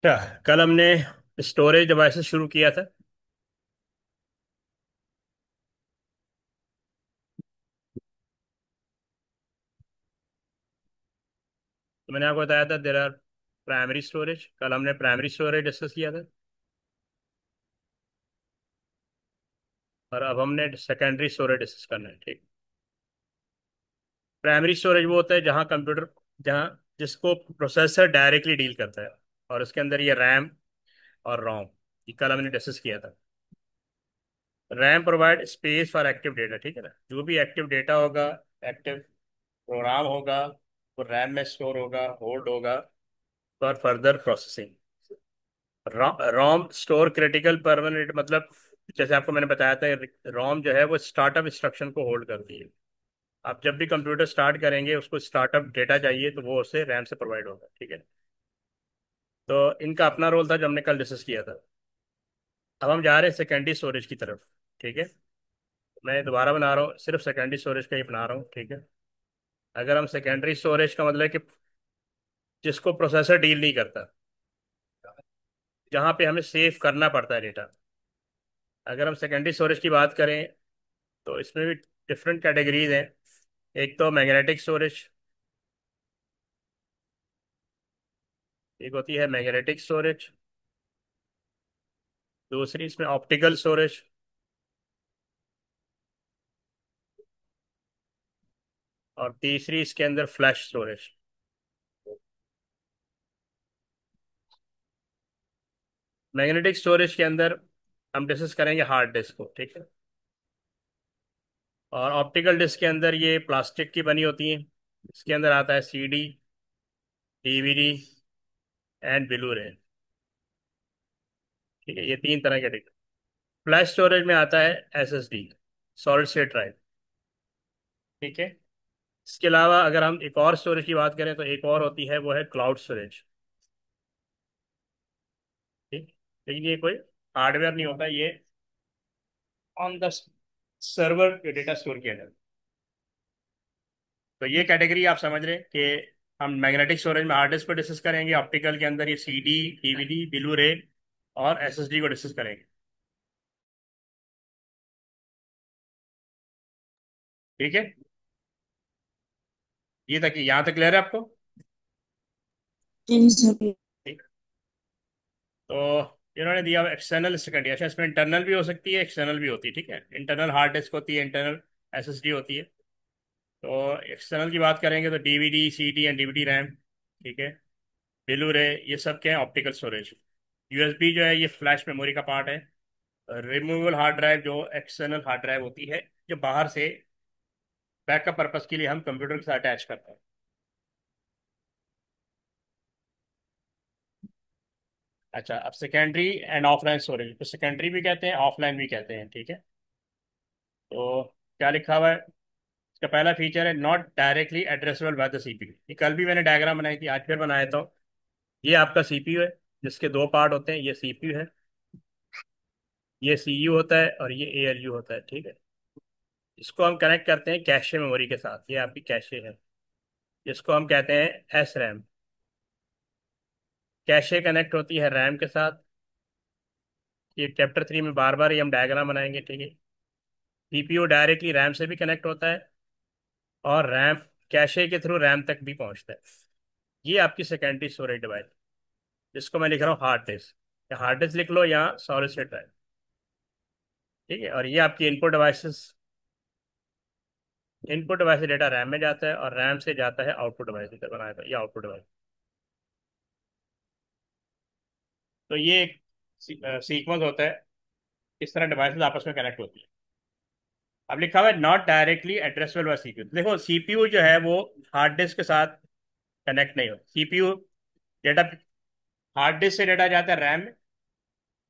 अच्छा, कल हमने स्टोरेज डिवाइसेस शुरू किया था। तो मैंने आपको बताया था देर आर प्राइमरी स्टोरेज। कल हमने प्राइमरी स्टोरेज डिस्कस किया था और अब हमने सेकेंडरी स्टोरेज डिस्कस करना है। ठीक। प्राइमरी स्टोरेज वो होता है जहाँ जिसको प्रोसेसर डायरेक्टली डील करता है, और उसके अंदर ये रैम और रोम, ये कल हमने डिस्कस किया था। RAM provide space for active data. ठीक है ना, जो भी एक्टिव डेटा होगा, एक्टिव प्रोग्राम होगा, वो रैम में स्टोर होगा, होल्ड होगा for further processing. ROM store critical permanent, मतलब जैसे आपको मैंने बताया था, रोम जो है वो स्टार्टअप इंस्ट्रक्शन को होल्ड करती है। आप जब भी कंप्यूटर स्टार्ट करेंगे, उसको स्टार्टअप डेटा चाहिए तो वो उससे रैम से प्रोवाइड होगा। ठीक है। तो इनका अपना रोल था जो हमने कल डिस्कस किया था। अब हम जा रहे हैं सेकेंडरी स्टोरेज की तरफ। ठीक है। मैं दोबारा बना रहा हूँ, सिर्फ सेकेंडरी स्टोरेज का ही बना रहा हूँ। ठीक है। अगर हम सेकेंडरी स्टोरेज का मतलब है कि जिसको प्रोसेसर डील नहीं करता, जहाँ पे हमें सेव करना पड़ता है डेटा। अगर हम सेकेंडरी स्टोरेज की बात करें तो इसमें भी डिफरेंट कैटेगरीज हैं। एक तो मैग्नेटिक स्टोरेज, एक होती है मैग्नेटिक स्टोरेज। दूसरी इसमें ऑप्टिकल स्टोरेज। और तीसरी इसके अंदर फ्लैश स्टोरेज। मैग्नेटिक स्टोरेज के अंदर हम डिस्कस करेंगे हार्ड डिस्क को। ठीक है। और ऑप्टिकल डिस्क के अंदर ये प्लास्टिक की बनी होती हैं। इसके अंदर आता है सीडी, डीवीडी एंड ब्लू रे। ठीक है, ये तीन तरह के डिस्क। फ्लैश स्टोरेज में आता है एसएसडी, सॉलिड स्टेट ड्राइव। ठीक है। इसके अलावा अगर हम एक और स्टोरेज की बात करें तो एक और होती है, वो है क्लाउड स्टोरेज। ठीक। लेकिन ये कोई हार्डवेयर नहीं होता, ये on the server data store किया जाता है। तो ये कैटेगरी आप समझ रहे हैं कि हम मैग्नेटिक स्टोरेज में हार्ड डिस्क को डिस्कस करेंगे, ऑप्टिकल के अंदर ये सीडी, डीवीडी, ब्लू रे और एसएसडी को डिस्कस करेंगे। ठीक है। ये तक, यहाँ तक क्लियर है आपको? जी सर। ठीक। तो इन्होंने दिया एक्सटर्नल स्टडी। अच्छा, इसमें इंटरनल भी हो सकती है, एक्सटर्नल भी होती है। ठीक है, इंटरनल हार्ड डिस्क होती है, इंटरनल एसएसडी होती है। तो एक्सटर्नल की बात करेंगे तो DVD, CD and DVD RAM. ठीक है। ब्लू रे, ये सब क्या है, ऑप्टिकल स्टोरेज। यूएसबी जो है ये फ्लैश मेमोरी का पार्ट है। रिमूवेबल हार्ड ड्राइव जो एक्सटर्नल हार्ड ड्राइव होती है, जो बाहर से बैकअप पर्पस के लिए हम कंप्यूटर के साथ अटैच करते हैं। अच्छा, अब सेकेंडरी एंड ऑफलाइन स्टोरेज, तो सेकेंडरी भी कहते हैं, ऑफलाइन भी कहते हैं। ठीक है। तो क्या लिखा हुआ है? इसका पहला फीचर है not directly addressable by the CPU. ये कल भी मैंने डायग्राम बनाई थी, आज फिर बनाया था। ये आपका सीपीयू है, जिसके दो पार्ट होते हैं। ये सीपीयू है, ये सीयू होता है, और ये एएलयू होता है। ठीक है। इसको हम कनेक्ट करते हैं कैशे मेमोरी के साथ। ये आपकी कैशे है, जिसको हम कहते हैं एस रैम। कैशे कनेक्ट होती है रैम के साथ। ये चैप्टर 3 में बार बार ये हम डायग्राम बनाएंगे। ठीक है। सीपीयू डायरेक्टली रैम से भी कनेक्ट होता है, और रैम कैशे के थ्रू रैम तक भी पहुंचता है। ये आपकी सेकेंडरी स्टोरेज डिवाइस, जिसको मैं लिख रहा हूँ हार्ड डिस्क। या हार्ड डिस्क लिख लो, या सॉलिड स्टेट ड्राइव। ठीक है। और ये आपकी इनपुट डिवाइस से डेटा रैम में जाता है, और रैम से जाता है आउटपुट डिवाइस। इधर बनाया था ये आउटपुट डिवाइस। तो ये एक सीक्वेंस होता है, इस तरह डिवाइसेस आपस में कनेक्ट होती है। अब लिखा हुआ है not directly addressable bye CPU. देखो, सीपीयू जो है वो हार्ड डिस्क के साथ कनेक्ट नहीं हो। सीपीयू डेटा, हार्ड डिस्क से डेटा जाता है रैम में,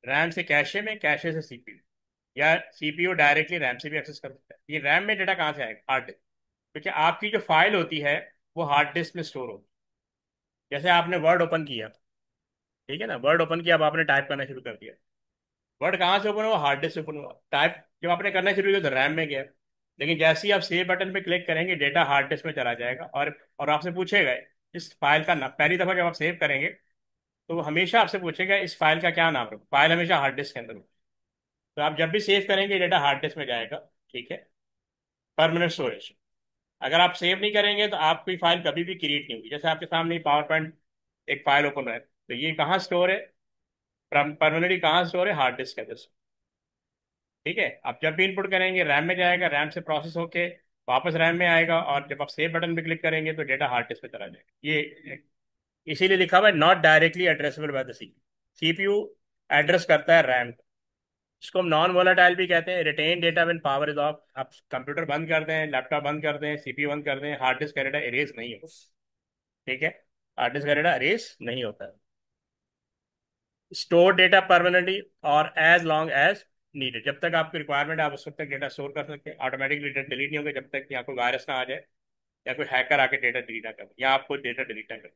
रैम से कैशे में, कैशे से सीपीयू, या सीपीयू डायरेक्टली रैम से भी एक्सेस कर सकता है। ये रैम में डेटा कहाँ से आएगा? Hard disk. क्योंकि आपकी जो फाइल होती है वो हार्ड डिस्क में स्टोर होती है। जैसे आपने वर्ड ओपन किया, ठीक है ना, वर्ड ओपन किया, अब आपने टाइप करना शुरू कर दिया। वर्ड कहाँ से ओपन हुआ? हार्ड डिस्क से ओपन हुआ। टाइप जब आपने करना शुरू किया तो रैम में गया। लेकिन जैसे ही आप सेव बटन पे क्लिक करेंगे, डेटा हार्ड डिस्क में चला जाएगा, और आपसे पूछेगा इस फाइल का नाम। पहली दफा जब आप सेव करेंगे तो वो हमेशा आपसे पूछेगा इस फाइल का क्या नाम है। फाइल हमेशा हार्ड डिस्क के अंदर होगी। तो आप जब भी सेव करेंगे डेटा हार्ड डिस्क में जाएगा। ठीक है। Permanent storage. अगर आप सेव नहीं करेंगे तो आपकी फाइल कभी भी क्रिएट नहीं होगी। जैसे आपके सामने पावर पॉइंट एक फाइल ओपन है, तो ये कहाँ स्टोर है? परमानेंटली कहाँ स्टोर है? हार्ड डिस्क के अंदर। ठीक है। आप जब भी इनपुट करेंगे रैम में जाएगा, रैम से प्रोसेस होके वापस रैम में आएगा, और जब आप सेव बटन पे क्लिक करेंगे तो डेटा हार्ड डिस्क पे चला जाएगा। ये इसीलिए लिखा हुआ है not directly addressable by the CPU. CPU address करता है रैम को। इसको हम नॉन वोलेटाइल भी कहते हैं। Retain data when power is off. आप कंप्यूटर बंद कर दें, लैपटॉप बंद कर दें, सीपीयू बंद कर दें, हार्ड डिस्क का डेटा इरेज नहीं होगा। ठीक है। हार्ड डिस्क का डेटा इरेज नहीं होता है। स्टोर डेटा परमानेंटली और एज लॉन्ग एज नीडेड। जब तक आपकी रिक्वायरमेंट है आप उस वक्त तक डेटा स्टोर कर सकते हैं। ऑटोमेटिकली डेटा डिलीट नहीं होगा जब तक कि यहाँ कोई वायरस ना आ जाए, या कोई हैकर आके डेटा डिलीट ना करे, या आपको डेटा डिलीट ना करे।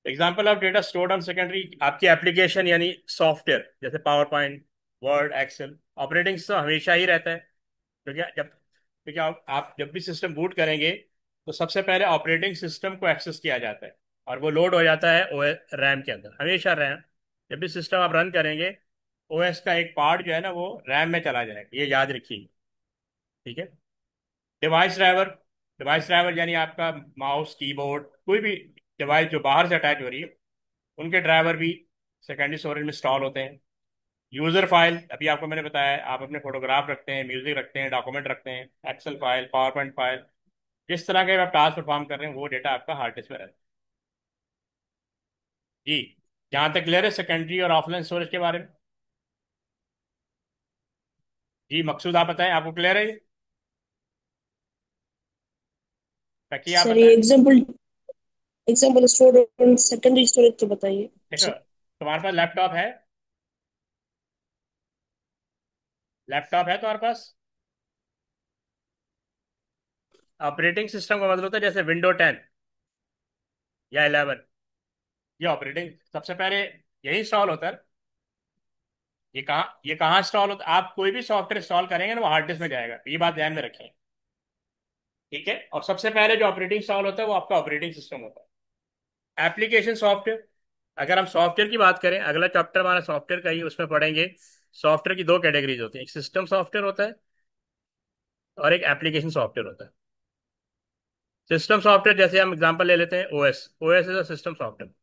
Example of data stored on secondary, आपकी एप्लीकेशन यानी सॉफ्टवेयर जैसे PowerPoint, Word, Excel. Operating system हमेशा ही रहता है, क्योंकि आप जब भी सिस्टम बूट करेंगे तो सबसे पहले ऑपरेटिंग सिस्टम को एक्सेस किया जाता है, और वो लोड हो जाता है ओ रैम के अंदर। हमेशा रैम, जब भी सिस्टम आप रन करेंगे ओएस का एक पार्ट जो है ना वो रैम में चला जाएगा, ये याद रखिए। ठीक है। Device driver. डिवाइस ड्राइवर यानी आपका माउस, कीबोर्ड, कोई भी डिवाइस जो बाहर से अटैच हो रही है, उनके ड्राइवर भी सेकेंडरी स्टोरेज में इंस्टॉल होते हैं। यूजर फाइल, अभी आपको मैंने बताया, आप अपने फोटोग्राफ रखते हैं, म्यूजिक रखते हैं, डॉक्यूमेंट रखते हैं, Excel file, PowerPoint file, जिस तरह के आप टास्क परफॉर्म कर रहे हैं वो डेटा आपका हार्ड डिस्क में रहता है। जी। जहाँ तक क्लियर है सेकेंडरी और ऑफलाइन स्टोरेज के बारे में? जी मकसूद आप बताएं, आपको क्लियर है ये? ताकि आप सर ये बताएं। एग्जाम्पल स्टोर सेकेंडरी स्टोरेज तो बताइए देखो, सर। तुम्हारे पास लैपटॉप है? लैपटॉप है तुम्हारे पास? ऑपरेटिंग सिस्टम का मतलब होता है जैसे विंडो 10 या 11, ये ऑपरेटिंग सबसे पहले यही इंस्टॉल होता है। ये कहाँ इंस्टॉल होता है? आप कोई भी सॉफ्टवेयर इंस्टॉल करेंगे ना वो हार्ड डिस्क में जाएगा, ये बात ध्यान में रखें। ठीक है। और सबसे पहले जो ऑपरेटिंग इंस्टॉल होता है वो आपका ऑपरेटिंग सिस्टम होता है। एप्लीकेशन सॉफ्टवेयर, अगर हम सॉफ्टवेयर की बात करें, अगला चैप्टर हमारा सॉफ्टवेयर का ही, उसमें पढ़ेंगे सॉफ्टवेयर की दो कैटेगरीज होती है, एक सिस्टम सॉफ्टवेयर होता है और एक एप्लीकेशन सॉफ्टवेयर होता है। सिस्टम सॉफ्टवेयर जैसे हम एग्जांपल ले लेते हैं OS. OS is a system software.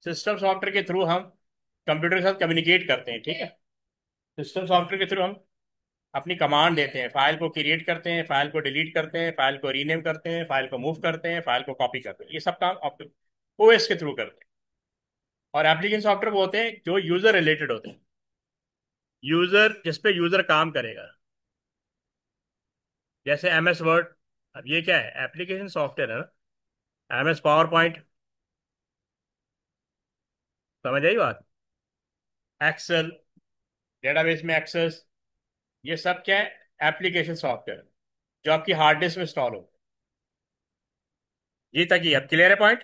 System software के थ्रू हम कंप्यूटर के साथ कम्युनिकेट करते हैं। ठीक है। सिस्टम सॉफ्टवेयर के थ्रू हम अपनी कमांड देते हैं, फाइल को क्रिएट करते हैं, फाइल को डिलीट करते हैं, फाइल को रीनेम करते हैं, फाइल को मूव करते हैं, फाइल को कॉपी करते हैं। ये सब काम ओएस के थ्रू करते हैं। और एप्लीकेशन सॉफ्टवेयर वो होते हैं जो यूजर रिलेटेड होते हैं, यूजर जिस पे यूजर काम करेगा, जैसे एम एस वर्ड। अब ये क्या है? एप्लीकेशन सॉफ्टवेयर है ना। एम एस पावर पॉइंट, समझ आई बात? एक्सेल, डेटाबेस में एक्सेस, ये सब क्या है? एप्लीकेशन सॉफ्टवेयर जो आपकी हार्ड डिस्क में इंस्टॉल हो। ये तक ही अब क्लियर है पॉइंट?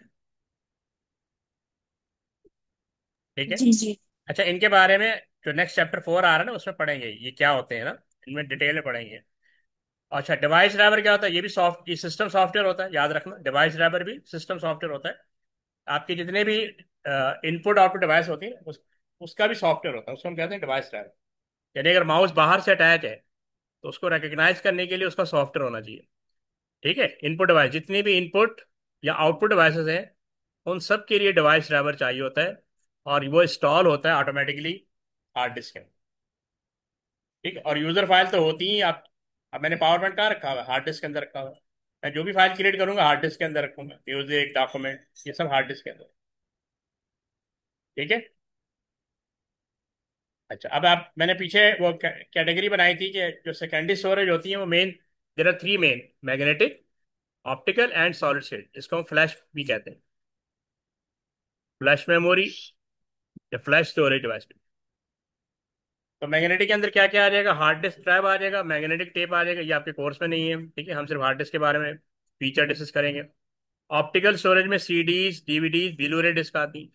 ठीक है। जी जी। अच्छा, इनके बारे में जो नेक्स्ट चैप्टर 4 आ रहा है ना उसमें पढ़ेंगे ये क्या होते हैं ना, इनमें डिटेल में पढ़ेंगे। अच्छा, डिवाइस ड्राइवर क्या होता है? ये भी सॉफ्ट, ये सिस्टम सॉफ्टवेयर होता है, याद रखना। डिवाइस ड्राइवर भी सिस्टम सॉफ्टवेयर होता है। आपके जितने भी इनपुट आउटपुट डिवाइस होती है उसका भी सॉफ्टवेयर होता है, उसको हम कहते हैं डिवाइस ड्राइवर। यानी अगर माउस बाहर से अटैच है तो उसको रिकग्नाइज करने के लिए उसका सॉफ्टवेयर होना चाहिए। ठीक है। इनपुट डिवाइस, जितनी भी इनपुट या आउटपुट डिवाइसेस हैं उन सब के लिए डिवाइस ड्राइवर चाहिए होता है, और वो इंस्टॉल होता है ऑटोमेटिकली हार्ड डिस्क के अंदर। ठीक है। और यूजर फाइल तो होती ही आप, अब मैंने पावर पॉइंट कहाँ रखा हुआ है? हार्ड डिस्क के अंदर रखा हुआ है। मैं जो भी फाइल क्रिएट करूंगा हार्ड डिस्क के अंदर रखूंगा, म्यूजिक, डॉक्यूमेंट, ये सब हार्ड डिस्क के अंदर। ठीक है। अच्छा, अब आप, मैंने पीछे वो कैटेगरी बनाई थी कि जो सेकेंडरी स्टोरेज होती है वो main, there are three main: magnetic, optical and solid state. इसको हम फ्लैश भी कहते हैं, फ्लैश मेमोरी या फ्लैश स्टोरेज डिवाइस। तो मैग्नेटिक के अंदर क्या क्या आ जाएगा? हार्ड डिस्क ड्राइव आ जाएगा, मैग्नेटिक टेप आ जाएगा। ये आपके कोर्स में नहीं है, ठीक है, हम सिर्फ हार्ड डिस्क के बारे में फीचर डिस्कस करेंगे। ऑप्टिकल स्टोरेज में सीडीज, डीवीडीज, ब्लू रे डिस्क आती है।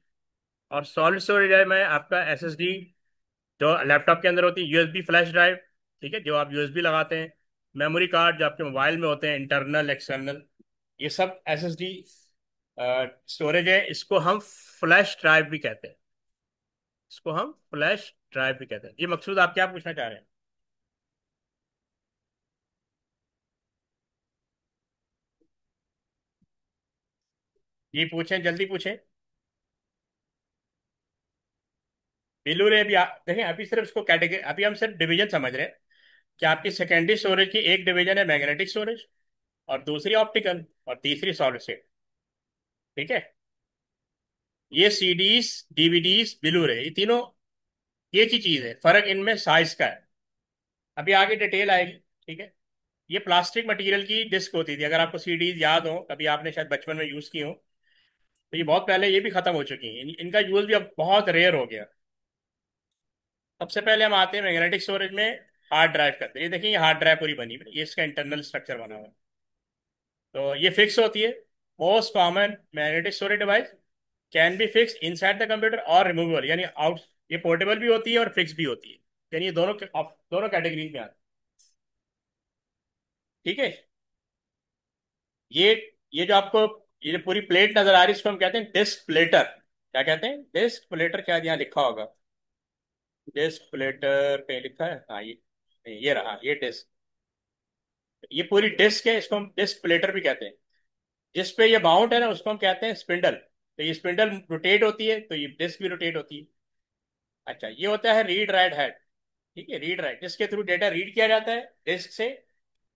और सॉलिड स्टोरेज में आपका एसएसडी, जो लैपटॉप के अंदर होती है, यूएसबी फ्लैश ड्राइव, ठीक है, जो आप यूएसबी लगाते हैं। मेमोरी कार्ड जो आपके मोबाइल में होते हैं, इंटरनल, एक्सटर्नल, ये सब एसएसडी स्टोरेज है, इसको हम फ्लैश ड्राइव भी कहते हैं। इसको हम फ्लैश ड्राइव भी कहते हैं। ये मकसूद आप क्या पूछना चाह रहे हैं? ये पूछें, जल्दी पूछें। बिलू रे भी देखें, अभी सिर्फ इसको कैटेगरी, अभी हम सिर्फ डिवीजन समझ रहे हैं कि आपकी सेकेंडरी स्टोरेज की एक डिवीजन है मैग्नेटिक स्टोरेज, और दूसरी ऑप्टिकल, और तीसरी सॉलिड स्टेट। ठीक है। ये सीडीज, डीवीडीज, बिलू रे, ये तीनों एक ही चीज है, फर्क इनमें साइज का है। अभी आगे डिटेल आएगी। ठीक है। ये प्लास्टिक मटेरियल की डिस्क होती थी, अगर आपको सीडीज याद हो, कभी आपने शायद बचपन में यूज की हो। तो ये बहुत पहले, ये भी खत्म हो चुकी हैं, इनका यूज भी अब बहुत रेयर हो गया। सबसे पहले हम आते हैं मैग्नेटिक स्टोरेज में। हार्ड ड्राइव करते हैं। ये देखिए, ये हार्ड ड्राइव पूरी बनी हुई है, ये इसका इंटरनल स्ट्रक्चर बना हुआ है। तो ये फिक्स होती है। Most common magnetic storage device can be fix inside the computer और रिमूवेबल, यानी आउट। ये पोर्टेबल भी होती है और फिक्स भी होती है, यानी ये दोनों दोनों कैटेगरीज में आती है। ठीक है। ये ये जो आपको, ये जो पूरी प्लेट नजर आ रही है, इसको हम कहते हैं डिस्क प्लेटर। क्या कहते हैं? Disk platter. क्या यहाँ लिखा होगा? डिस्क प्लेटर पे लिखा है, हाँ ये रहा, ये डिस्क। ये पूरी डिस्क है, इसको हम डिस्क प्लेटर भी कहते हैं। जिस पे ये बाउंड है ना, उसको हम कहते हैं स्पिंडल। तो ये स्पिंडल रोटेट होती है, तो ये डिस्क भी रोटेट होती है। अच्छा, ये होता है रीड राइट हेड। ठीक है, रीड राइट, जिसके थ्रू डेटा रीड किया जाता है डिस्क से,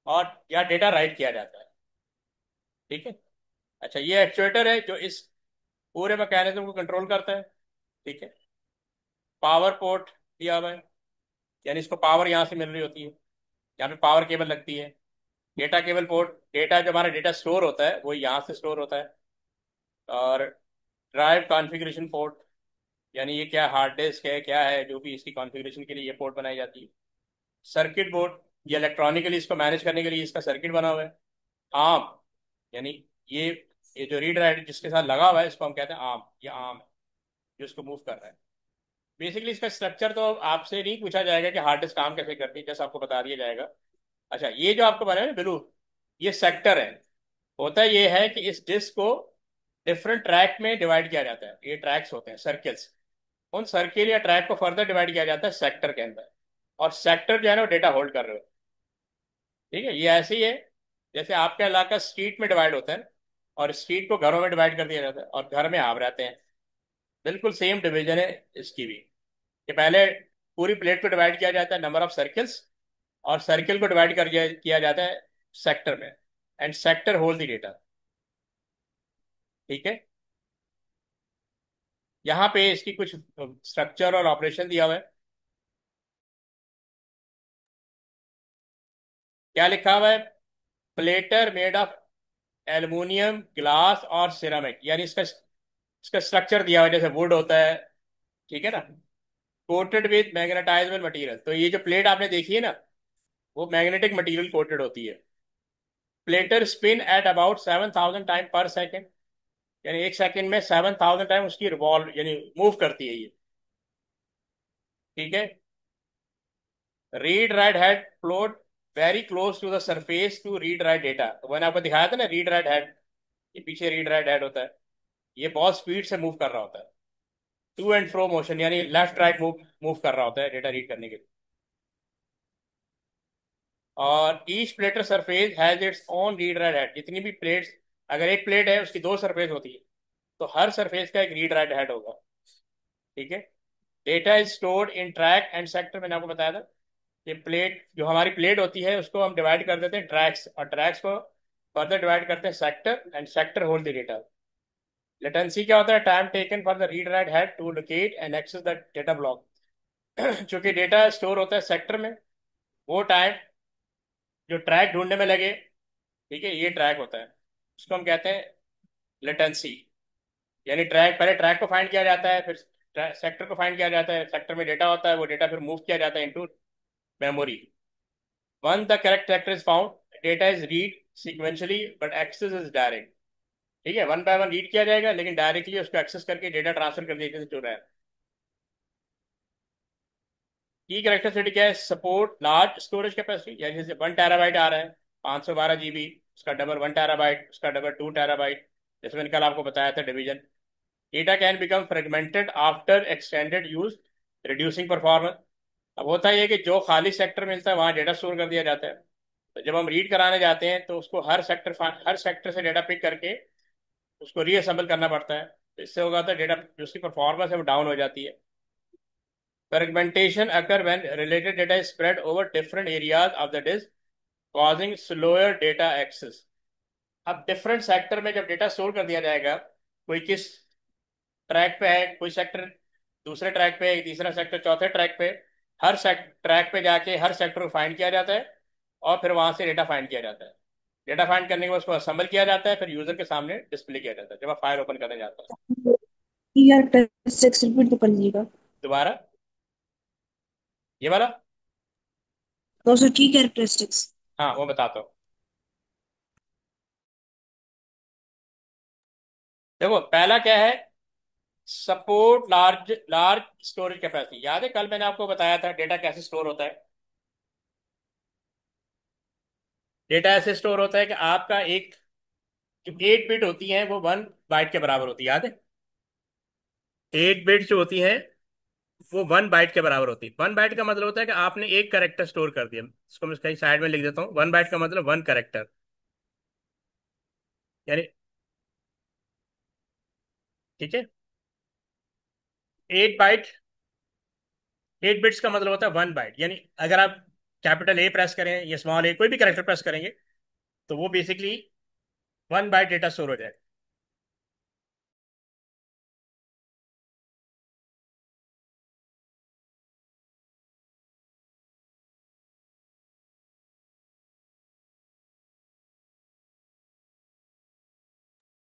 और या डेटा राइट किया जाता है। ठीक है। अच्छा, ये एक्चुएटर है जो इस पूरे मैकेनिज्म को कंट्रोल करता है। ठीक है। पावर पोर्ट दिया हुआ है, यानी इसको पावर यहाँ से मिल रही होती है, यहाँ पे पावर केबल लगती है। डेटा केबल पोर्ट, डेटा जो हमारा डेटा स्टोर होता है वो यहाँ से स्टोर होता है। और ड्राइव कॉन्फ़िगरेशन पोर्ट, यानी ये क्या हार्ड डिस्क है, क्या है, जो भी इसकी कॉन्फ़िगरेशन के लिए ये पोर्ट बनाई जाती है। सर्किट बोर्ड, ये इलेक्ट्रॉनिकली इसको मैनेज करने के लिए इसका सर्किट बना हुआ है। आर्म, यानी ये ये जो रीड राइट जिसके साथ लगा हुआ है, इसको हम कहते हैं आर्म। ये आर्म है जो इसको मूव कर रहा है। बेसिकली इसका स्ट्रक्चर तो आपसे नहीं पूछा जाएगा कि हार्ड डिस्क काम कैसे करती है, जैसे आपको बता दिया जाएगा। अच्छा, ये जो आपको बना है ना ब्लू, ये सेक्टर है। होता ये है कि इस डिस्क को डिफरेंट ट्रैक में डिवाइड किया जाता है। ये ट्रैक्स होते हैं, सर्किल्स। उन सर्किल या ट्रैक को फर्दर डिवाइड किया जाता है सेक्टर के अंदर। और सेक्टर जो है ना, वो डेटा होल्ड कर रहे हो। ठीक है, ये ऐसे ही है जैसे आपका इलाका स्ट्रीट में डिवाइड होता है, और स्ट्रीट को घरों में डिवाइड कर दिया जाता है, और घर में आप रहते हैं। बिल्कुल सेम डिवीजन है इसकी भी। ये पहले पूरी प्लेट को डिवाइड किया जाता है नंबर ऑफ सर्किल्स, और सर्किल को डिवाइड किया जाता है सेक्टर में। And sector hold the data. ठीक है। यहाँ पे इसकी कुछ स्ट्रक्चर और ऑपरेशन दिया हुआ है। क्या लिखा हुआ है? Platter made of aluminium, glass और सिरामिक, यानी इसका इसका स्ट्रक्चर दिया हुआ है जैसे वुड होता है। ठीक है ना। कोटेड विद मैग्नेटाइजेबल मटेरियल, तो ये जो प्लेट आपने देखी है ना, वो मैग्नेटिक मटेरियल कोटेड होती है। Platter spin at about 7,000 time पर सेकेंड, यानी एक सेकंड में 7,000 टाइम उसकी रिवॉल्व यानी मूव करती है ये। ठीक है। Read write head float very close to the surface to read write data, तो मैंने आपको दिखाया था ना रीड राइट हेड, ये पीछे रीड राइट हेड होता है। ये बहुत स्पीड से मूव कर रहा होता है। टू एंड फ्रो मोशन, यानी लेफ्ट राइट मूव मूव कर रहा होता है डेटा रीड करने के लिए। और each platter surface has its own read write head, जितनी भी प्लेट्स, अगर एक प्लेट है उसकी दो सरफेस होती है, तो हर सरफेस का एक रीड राइट हेड होगा। ठीक है। Data is stored in track and sector, मैंने आपको बताया था। ये प्लेट, जो हमारी प्लेट होती है, उसको हम डिवाइड कर देते हैं ट्रैक्स, और ट्रैक्स को फर्दर डिवाइड करते हैं sector, and sector hold the data. Latency क्या होता है? Time taken for the read write head to locate and access the data block. चूंकि डेटा स्टोर होता है सेक्टर में, वो टाइम जो ट्रैक ढूंढने में लगे, ठीक है, ये ट्रैक होता है, उसको हम कहते हैं लेटेंसी। यानी ट्रैक, पहले ट्रैक को फाइंड किया जाता है, फिर सेक्टर को फाइंड किया जाता है, सेक्टर में डेटा होता है, वो डेटा फिर मूव किया जाता है into memory. Once the correct sector is found, data is read sequentially but access is direct. ठीक है, वन बाय वन रीड किया जाएगा, लेकिन डायरेक्टली उसको एक्सेस करके डेटा ट्रांसफर कर दिया जो रहा है। की करेक्टरिस्टिक क्या है? सपोर्ट लार्ज स्टोरेज कैपेसिटी, यानी जैसे 1 टेराबाइट आ रहा है, 512 GB, उसका डबल 1 टेराबाइट, उसका डबल 2 टेराबाइट। जैसे मैंने कल आपको बताया था division. Data can become fragmented after extended use, reducing performance. अब होता यह है कि जो खाली सेक्टर मिलता है वहाँ डेटा स्टोर कर दिया जाता है। तो जब हम रीड कराने जाते हैं तो उसको हर सेक्टर से डेटा पिक करके उसको रीअसेंबल करना पड़ता है। तो इससे होगा तो डेटा जो उसकी परफॉर्मेंस है वो डाउन हो जाती है। Fragmentation occur when related data is spread over different areas of the disk, causing slower data access. अब डिफरेंट सेक्टर में जब डेटा स्टोर कर दिया जाएगा, कोई किस ट्रैक पे है, कोई सेक्टर दूसरे ट्रैक पे है, तीसरा सेक्टर चौथे ट्रैक पे, हर ट्रैक पे जाके हर सेक्टर को फाइंड किया जाता है और फिर वहां से डेटा फाइंड किया जाता है। डेटा फाइंड करने के बाद उसको असेंबल किया जाता है, फिर यूजर के सामने डिस्प्ले किया जाता है जब आप फाइल ओपन करने जाते हैं। कैरेक्टरिस्टिक्स रिपीट तो कर लीजिएगा। दोबारा, ये वाला। दोस्त की कैरेक्टरिस्टिक्स। हाँ, वो बताता हूँ। देखो, पहला क्या है? Support large large storage capacity. याद है कल मैंने आपको बताया था डेटा कैसे स्टोर होता है? डेटा ऐसे स्टोर होता है कि आपका एक जो 8 बिट होती है वो 1 बाइट के बराबर होती है, याद है? 8 बिट जो होती है वो 1 बाइट के बराबर होती है। 1 बाइट का मतलब होता है कि आपने एक करेक्टर स्टोर कर दिया। इसको मैं कहीं साइड में लिख देता हूँ। 1 बाइट का मतलब 1 करेक्टर, यानी, ठीक है। 8 बाइट, 8 बिट्स का मतलब होता है 1 बाइट। यानी अगर आप कैपिटल ए प्रेस करें या स्मॉल ए, कोई भी करेक्टर प्रेस करेंगे तो वो बेसिकली 1 बाइट डेटा स्टोर हो जाएगा।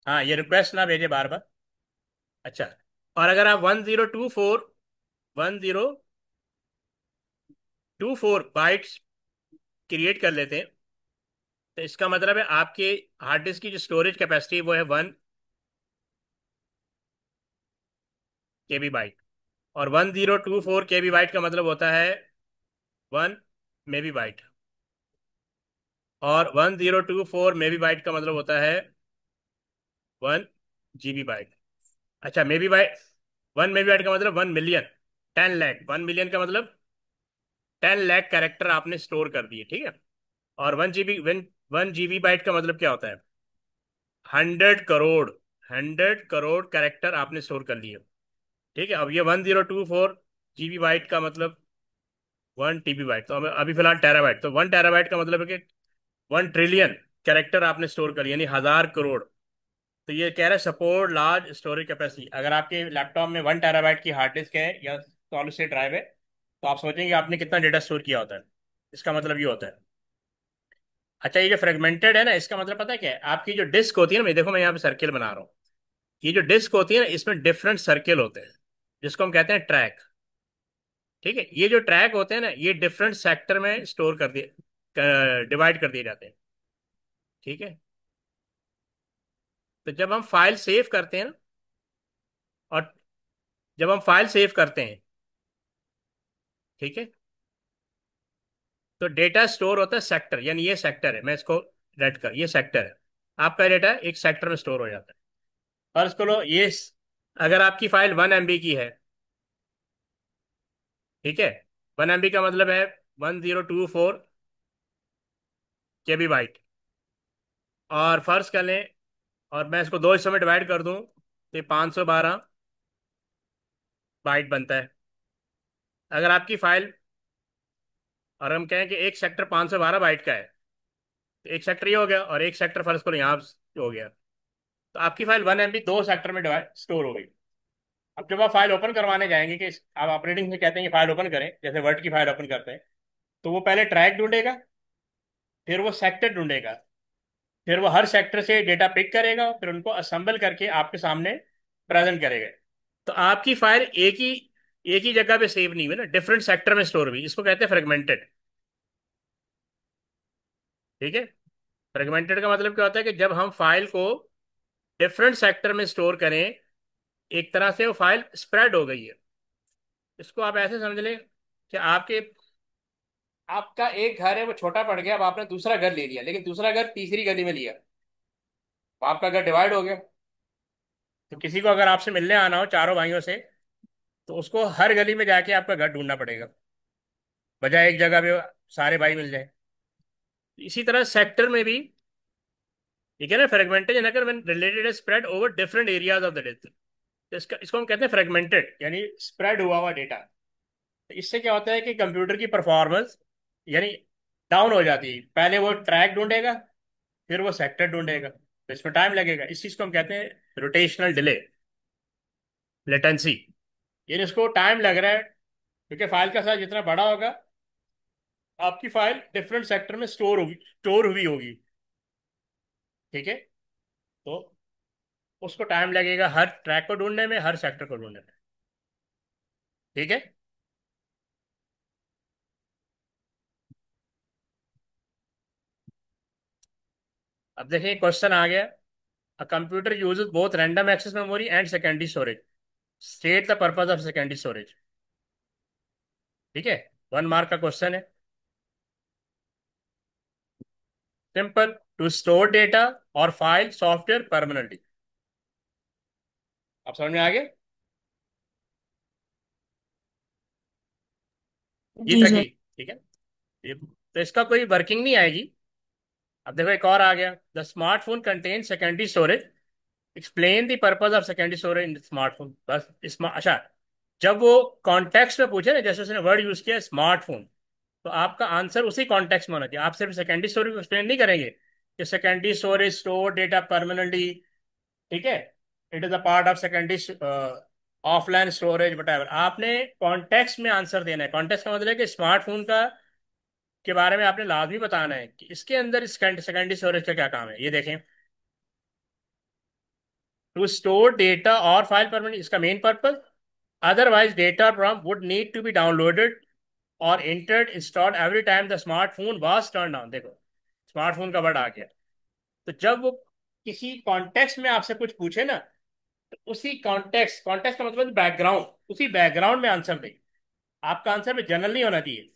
हाँ, ये रिक्वेस्ट ना भेजे बार बार। अच्छा, और अगर आप 1024 क्रिएट कर लेते हैं तो इसका मतलब है आपके हार्ड डिस्क की जो स्टोरेज कैपेसिटी वो है 1 KB बाइट। और 1024 KB बाइट का मतलब होता है 1 MB बाइट। और 1024 MB बाइट का मतलब होता है 1 GB बाइट। अच्छा, मेबी बाइट, 1 MB बाइट का मतलब 1 मिलियन, 10 लाख। 1 मिलियन का मतलब 10 लाख कैरेक्टर आपने स्टोर कर दिए, ठीक है। और 1 GB बाइट का मतलब क्या होता है? 100 करोड़, 100 करोड़ कैरेक्टर आपने स्टोर कर लिए, ठीक है। अब ये 1024 GB बाइट का मतलब 1 TB बाइट। तो अभी फिलहाल टेराबाइट, तो 1 टेराबाइट का मतलब है कि 1 ट्रिलियन कैरेक्टर आपने स्टोर कर लिए, यानी 1000 करोड़। तो ये कह रहा है सपोर्ट लार्ज स्टोरेज कैपेसिटी। अगर आपके लैपटॉप में 1 टेराबाइट की हार्ड डिस्क है या सॉलिड स्टेट ड्राइव है तो आप सोचेंगे आपने कितना डेटा स्टोर किया होता है। इसका मतलब ये होता है। अच्छा, ये जो फ्रेगमेंटेड है ना, इसका मतलब पता है क्या है? आपकी जो डिस्क होती है ना, मैं देखो मैं यहाँ पे सर्किल बना रहा हूँ। ये जो डिस्क होती है ना, इसमें डिफरेंट सर्किल होते हैं जिसको हम कहते हैं ट्रैक, ठीक है। ये जो ट्रैक होते हैं ना, ये डिफरेंट सेक्टर में स्टोर कर दिए, डिवाइड कर दिए जाते हैं, ठीक है। तो जब हम फाइल सेव करते हैं ना, और जब हम फाइल सेव करते हैं, ठीक है, तो डेटा स्टोर होता है सेक्टर, यानी ये सेक्टर है, मैं इसको रेड कर, ये सेक्टर है। आपका डेटा एक सेक्टर में स्टोर हो जाता है। फर्ज करो अगर आपकी फाइल 1 MB की है, ठीक है। 1 MB का मतलब है 1024 KB बाइट। और फर्ज कर लें, और मैं इसको दो हिस्सों में डिवाइड कर दूं तो 512 बाइट बनता है। अगर आपकी फाइल, और हम कहें कि एक सेक्टर 512 बाइट का है, तो एक सेक्टर ये हो गया और एक सेक्टर फर्ज करो यहाँ हो गया। तो आपकी फाइल 1 MB दो सेक्टर में डिवाइड स्टोर हो गई। अब जब आप फाइल ओपन करवाने जाएंगे कि आप ऑपरेटिंग से कहते हैं कि फाइल ओपन करें, जैसे वर्ड की फाइल ओपन करते हैं, तो वो पहले ट्रैक ढूंढेगा, फिर वो सेक्टर ढूंढेगा, फिर वो हर सेक्टर से डेटा पिक करेगा, फिर उनको असेंबल करके आपके सामने प्रेजेंट करेगा। तो आपकी फाइल एक ही जगह पे सेव नहीं हुई ना, डिफरेंट सेक्टर में स्टोर हुई। इसको कहते हैं फ्रेगमेंटेड, ठीक है। फ्रेगमेंटेड का मतलब क्या होता है कि जब हम फाइल को डिफरेंट सेक्टर में स्टोर करें, एक तरह से वो फाइल स्प्रेड हो गई है। इसको आप ऐसे समझ लें कि आपका एक घर है वो छोटा पड़ गया, अब आपने दूसरा घर ले लिया, लेकिन दूसरा घर तीसरी गली में लिया, तो आपका घर डिवाइड हो गया। तो किसी को अगर आपसे मिलने आना हो चारों भाइयों से, तो उसको हर गली में जाके आपका घर ढूंढना पड़ेगा, बजाय एक जगह पे सारे भाई मिल जाए। इसी तरह सेक्टर में भी, ठीक है ना, फ्रेगमेंटेशन अगर when related spread over different areas of the data, तो इसको हम कहते हैं फ्रेगमेंटेड, यानी स्प्रेड हुआ हुआ डेटा। तो इससे क्या होता है कि कंप्यूटर की परफॉर्मेंस यानी डाउन हो जाती है। पहले वो ट्रैक ढूंढेगा, फिर वो सेक्टर ढूंढेगा, तो इसमें टाइम लगेगा। इस चीज को हम कहते हैं रोटेशनल डिले, लेटेंसी। यानी इसको टाइम लग रहा है क्योंकि फाइल का साइज जितना बड़ा होगा, आपकी फाइल डिफरेंट सेक्टर में स्टोर हुई होगी, ठीक है। तो उसको टाइम लगेगा हर ट्रैक को ढूंढने में, हर सेक्टर को ढूंढने में, ठीक है। अब देखिए क्वेश्चन आ गया, a computer uses both random access memory and secondary storage, state the purpose of secondary storage. ठीक है, 1 मार्क का क्वेश्चन है। सिंपल, टू स्टोर डेटा और फाइल सॉफ्टवेयर परमानेंटली। आप समझ में आ गया, ये जी तक ही, सर। ठीक है। तो इसका कोई वर्किंग नहीं आएगी। अब देखो एक और आ गया, the smartphone contain secondary storage, explain the purpose of secondary storage in smartphone. बस अच्छा, जब वो कॉन्टेक्स्ट में पूछे ना, जैसे उसने वर्ड यूज किया स्मार्टफोन, तो आपका आंसर उसी कॉन्टेक्स्ट में होना चाहिए। आप सिर्फ सेकेंडरी स्टोरेज को एक्सप्लेन नहीं करेंगे कि secondary storage store data permanently, ठीक है, it is a part of secondary offline storage whatever. आपने कॉन्टेक्स्ट में आंसर देना है। कॉन्टेक्स्ट का मतलब है कि स्मार्टफोन का के बारे में आपने लाजमी बताना है कि इसके अंदर सेकेंडरी स्टोरेज का क्या काम है। ये देखें, टू स्टोर डेटा और फाइल परमानेंट, इसका main purpose. Otherwise data from would need to be downloaded और entered installed every time the smartphone was turn on. देखो स्मार्टफोन का वर्ड आ गया। तो जब वो किसी कॉन्टेक्स्ट में आपसे कुछ पूछे ना, तो उसी कॉन्टेक्स्ट, कॉन्टेक्स्ट का मतलब बैकग्राउंड, उसी बैकग्राउंड में आंसर दे। आपका आंसर में जनरल नहीं होना चाहिए,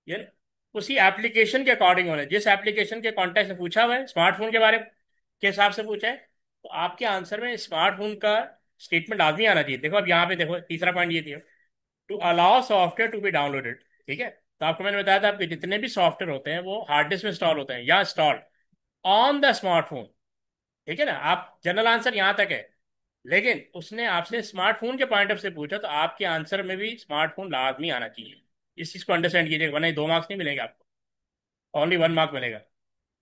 ये उसी एप्लीकेशन के अकॉर्डिंग होना है। जिस एप्लीकेशन के कॉन्टेक्स्ट में पूछा हुआ है, स्मार्टफोन के बारे के हिसाब से पूछा है, तो आपके आंसर में स्मार्टफोन का स्टेटमेंट आदमी आना चाहिए। देखो अब यहाँ पे देखो तीसरा पॉइंट ये दिया, to allow software to be downloaded. ठीक है, तो आपको मैंने बताया था आपके जितने भी सॉफ्टवेयर होते हैं वो हार्ड डिस्क में इंस्टॉल होते हैं या इंस्टॉल्ड ऑन द स्मार्टफोन। ठीक है ना, आप जनरल आंसर यहाँ तक है, लेकिन उसने आपसे स्मार्टफोन के पॉइंट ऑफ से पूछा, तो आपके आंसर में भी स्मार्टफोन लाजमी आना चाहिए। इस चीज को अंडरस्टैंड कीजिएगा, वरना ये 2 मार्क्स नहीं मिलेंगे आपको, ओनली 1 मार्क मिलेगा।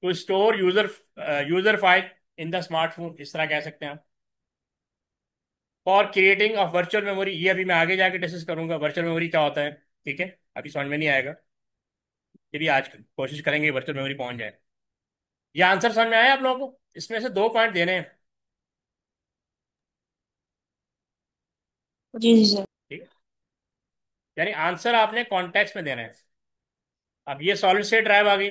To store user file in the smartphone, इस तरह कह सकते हैं आप। For creating of virtual memory, ये अभी मैं आगे जाके डिस्कस करूंगा वर्चुअल मेमोरी क्या होता है। ठीक है, अभी समझ में नहीं आएगा, ये भी आज कोशिश करेंगे वर्चुअल मेमोरी पहुंच जाए। ये आंसर समझ में आया आप लोगों को? इसमें से 2 पॉइंट देने हैं, जी जी सर। ठीक है, यानी आंसर आपने कॉन्टेक्स्ट में देना है। अब ये सॉलिड स्टेट ड्राइव आ गई।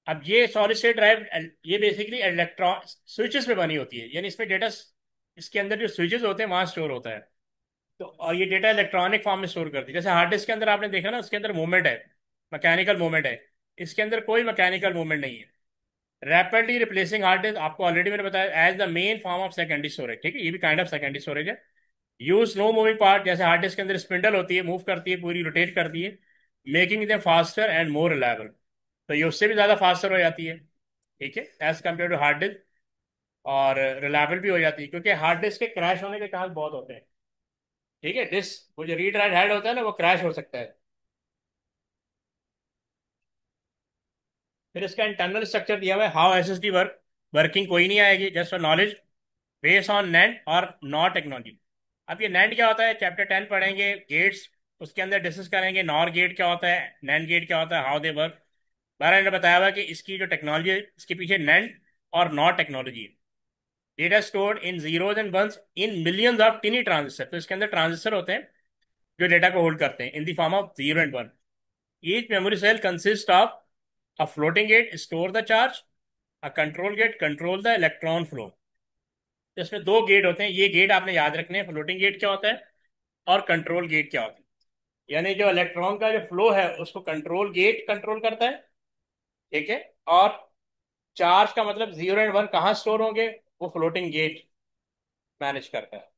अब ये सॉलिड स्टेट ड्राइव, ये बेसिकली इलेक्ट्रॉन स्विचेस पे बनी होती है, यानी इसमें डेटा, इसके अंदर जो स्विचेस होते हैं वहां स्टोर होता है। तो और ये डेटा इलेक्ट्रॉनिक फॉर्म में स्टोर करती है। जैसे हार्ड डिस्क के अंदर आपने देखा ना, उसके अंदर मूवमेंट है, मैकेनिकल मूवमेंट है। इसके अंदर कोई मैकेनिकल मूवमेंट नहीं है। रैपिडली रिप्लेसिंग हार्ड डिस्क, आपको ऑलरेडी मैंने बताया, as the main form of secondary storage. ठीक है, ये भी काइंड ऑफ सेकेंडरी स्टोरेज है। यूज नो मूविंग पार्ट, जैसे हार्ड डिस्क के अंदर स्पिंडल होती है, मूव करती है, पूरी रोटेट करती है, making it faster and more reliable. तो ये उससे भी ज़्यादा फास्टर हो जाती है, ठीक है, as compare to hard disk. और रिलायबल भी हो जाती है, क्योंकि हार्ड डिस्क के क्रैश होने के चांस बहुत होते हैं। ठीक है, डिस्क वो जो रीड राइट हेड होता है ना, वो क्रैश हो सकता है। फिर इसका इंटरनल स्ट्रक्चर दिया हुआ है, हाउ एसएसडी वर्क, वर्किंग कोई नहीं आएगी, just for knowledge, based on NAND और नॉर टेक्नोलॉजी। अब ये नैंड क्या होता है, चैप्टर 10 पढ़ेंगे, गेट्स, उसके अंदर डिस्कस करेंगे नॉर गेट क्या होता है, नैंड गेट क्या होता है, हाउ दे वर्क। बारह ने बताया हुआ कि इसकी जो टेक्नोलॉजी है, इसके पीछे नैंड और नॉर टेक्नोलॉजी है। Data stored in zeros and ones in millions of tiny transistor, तो इसके अंदर ट्रांजिस्टर होते हैं जो डेटा को होल्ड करते हैं in the form of 0 and 1। Each memory cell consist of a floating gate store the charge, a control gate control the electron flow. तो इसमें 2 गेट होते हैं, ये गेट आपने याद रखने हैं, फ्लोटिंग गेट क्या होता है और कंट्रोल गेट क्या होता है। यानी जो इलेक्ट्रॉन का जो फ्लो है उसको कंट्रोल गेट कंट्रोल करता है, ठीक है। और चार्ज का मतलब 0 and 1 कहाँ स्टोर होंगे, वो फ्लोटिंग गेट, मैनेज करता है।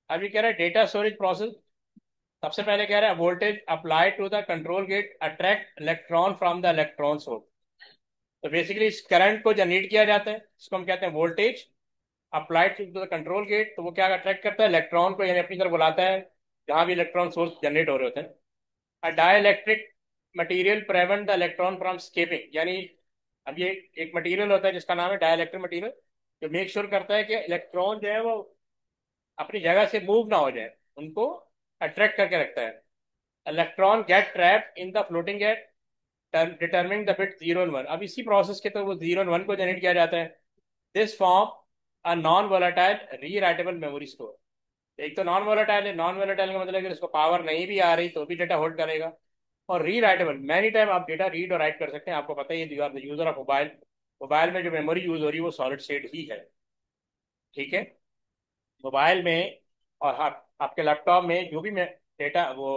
अब ये कह रहा है डेटा स्टोरेज प्रोसेस। सबसे पहले कह रहा है voltage apply to the control gate attract electron from the electron source. तो बेसिकली इस करंट को जनरेट किया जाता है, इसको हम कहते हैं voltage applied to the control gate. तो वो क्या अट्रैक्ट करता है, इलेक्ट्रॉन को यानी अपनी तरफ बुलाता है जहां भी इलेक्ट्रॉन सोर्स जनरेट हो रहे होते हैं। अ dielectric material prevent the electron from escaping, यानी अब ये एक मटेरियल होता है जिसका नाम है डाइलेक्ट्रिक मटेरियल, जो मेक श्योर करता है कि इलेक्ट्रॉन जो है वो अपनी जगह से मूव ना हो जाए, उनको अट्रैक्ट करके रखता है। Electron gate trap in the floating gate determining the bit 0 और 1। अब इसी प्रोसेस के तो वो 0 और 1 को जनरेट किया जाता है। This form a non volatile rewritable memory store. एक तो नॉन वोलेटाइल है, नॉन वोलेटाइल का मतलब है कि इसको पावर नहीं भी आ रही तो भी डेटा होल्ड करेगा। और रीराइटेबल, मैनी टाइम आप डेटा रीड और राइट कर सकते हैं। आपको पता ही है, you are the user of mobile. Mobile में जो मेमोरी यूज हो रही है वो सॉलिड स्टेट ही है। ठीक है। मोबाइल में और आपके लैपटॉप में जो भी डेटा वो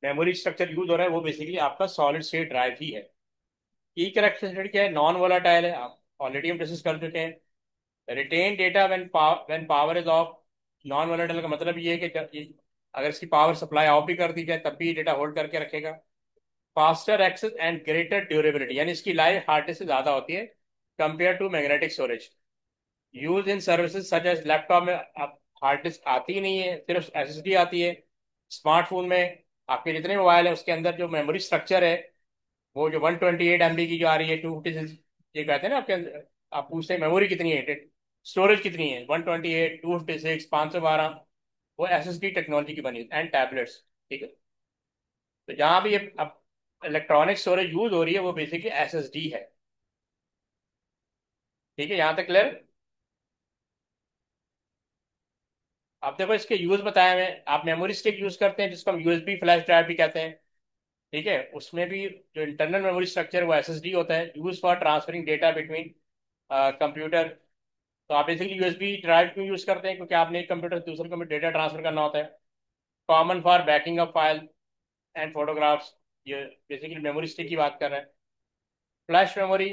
मेमोरी स्ट्रक्चर यूज हो रहा है वो बेसिकली आपका सॉलिड स्टेट ड्राइव ही है। की कैरेक्टरिस्टिक क्या है, नॉन वोलाटाइल है, आप ऑलरेडी हम डिस्कस कर चुके हैं। Retain data when power is off. Non volatile का मतलब ये है कि अगर इसकी पावर सप्लाई ऑफ भी कर दी जाए तब भी डेटा होल्ड करके रखेगा। Faster access and greater durability, यानी इसकी लाइफ हार्ड डिस्क से ज़्यादा होती है compare to magnetic storage. Use in services such as, laptop में अब हार्ड डिस्क आती ही नहीं है, सिर्फ एसएसडी आती है। स्मार्टफोन में आपके जितने मोबाइल है उसके अंदर जो मेमोरी स्ट्रक्चर है वो जो 128 MB की जो आ रही है, 256, ये कहते हैं ना आपके अंदर, आप पूछते हैं मेमोरी कितनी है, स्टोरेज कितनी है, 128, 256, 512, वो एसएसडी टेक्नोलॉजी की बनी है एंड टैबलेट्स। ठीक है। तो जहाँ भी ये अब इलेक्ट्रॉनिक स्टोरेज यूज हो रही है वो बेसिकली एसएसडी है। ठीक है, यहाँ तक क्लियर। अब देखो इसके यूज बताया मैं, आप मेमोरी स्टिक यूज करते हैं जिसको हम यूएसबी फ्लैश ड्राइव भी कहते हैं। ठीक है, उसमें भी जो इंटरनल मेमोरी स्ट्रक्चर है वो एसएसडी होता है, use for transferring data between computer. तो आप बेसिकली यूएसबी ड्राइव क्यों यूज करते हैं, क्योंकि आपने एक कंप्यूटर से दूसरे कंप्यूटर डेटा ट्रांसफर करना होता है। Common for backing up file and photographs, ये बेसिकली मेमोरी स्टिक की बात कर रहे हैं। Flash memory,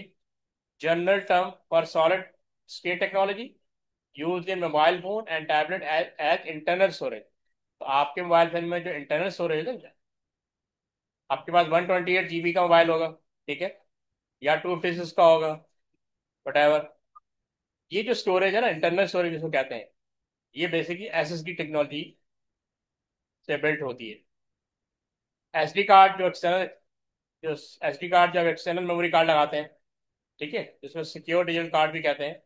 general term for solid state technology, use in mobile phone and tablet as internal storage. तो आपके मोबाइल फोन में जो इंटरनल स्टोरेज है, आपके पास 128 GB का मोबाइल होगा, ठीक है, या 256 का होगा, वट। ये जो स्टोरेज है ना, इंटरनल स्टोरेज जिसको कहते हैं, ये बेसिकली एसएसडी टेक्नोलॉजी से बिल्ट होती है। एसडी कार्ड जो एक्सटर्नल, जो एसडी कार्ड जब एक्सटर्नल मेमोरी कार्ड लगाते हैं, ठीक है, जिसमें सिक्योर डिजिटल कार्ड भी कहते हैं,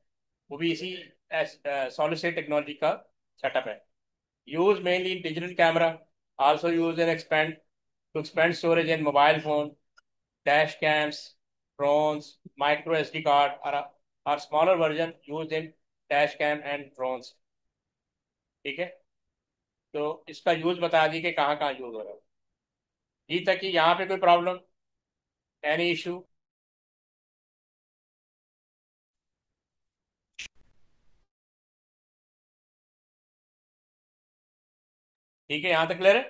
वो भी इसी सॉलिड स्टेट टेक्नोलॉजी का सेटअप है। Use mainly in digital camera, also use in expand to expand storage in mobile phone, dash cams, drones, micro SD card are smaller version used in dash cam and drones। ठीक है। तो इसका use बता दी कि कहाँ कहाँ use हो रहा है। जी तक कि यहाँ पे कोई प्रॉब्लम, एनी इशू। ठीक है, यहाँ तक क्लियर है।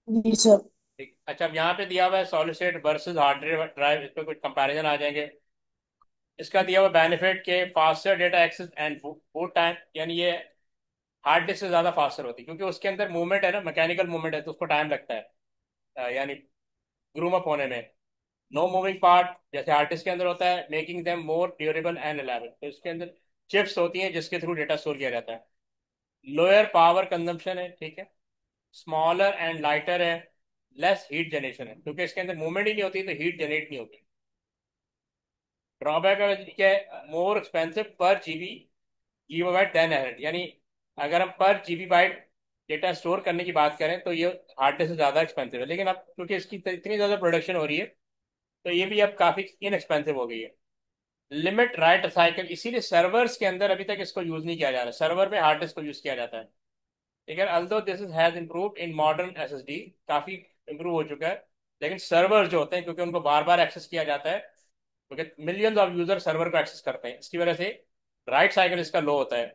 जी सर। ठीक, अच्छा, अब यहाँ पे दिया हुआ है solid state versus hard drive, इस पर कुछ कंपैरिजन आ जाएंगे। इसका दिया हुआ बेनिफिट के faster data access and boot time, यानी ये हार्ड डिस्क से ज़्यादा फास्टर होती है क्योंकि उसके अंदर मूवमेंट है ना, मैकेनिकल मूवमेंट है, तो उसको टाइम लगता है यानी ग्रूम अप होने में। नो मूविंग पार्ट जैसे हार्ड डिस्क के अंदर होता है, making them more durable and reliable. तो इसके अंदर चिप्स होती हैं जिसके थ्रू डेटा स्टोर किया जाता है। लोअर पावर कंजम्पशन है, ठीक है, स्मॉलर एंड लाइटर है, लेस हीट जनरेशन है क्योंकि इसके अंदर मूवमेंट ही नहीं होती तो हीट जनरेट नहीं होती। ड्रॉबैक क्या है, मोर एक्सपेंसिव पर जीबी गीगाबाइट देन एवरेज, यानी अगर हम पर जीबी बाइट डेटा स्टोर करने की बात करें तो ये हार्ड डिस्क से ज़्यादा एक्सपेंसिव है, लेकिन अब क्योंकि इसकी इतनी ज़्यादा प्रोडक्शन हो रही है तो ये भी अब काफ़ी इनएक्सपेंसिव हो गई है। लिमिट राइट साइकिल, इसीलिए सर्वर्स के अंदर अभी तक इसको यूज़ नहीं किया जा रहा, सर्वर में हार्ड डिस्क को यूज़ किया जाता है। ठीक है, although this is has improved in modern SSD, काफ़ी इम्प्रूव हो चुका है, लेकिन सर्वर जो होते हैं क्योंकि उनको बार बार एक्सेस किया जाता है, क्योंकि मिलियंस ऑफ यूजर सर्वर को एक्सेस करते हैं, इसकी वजह से राइट साइकिल इसका लो होता है,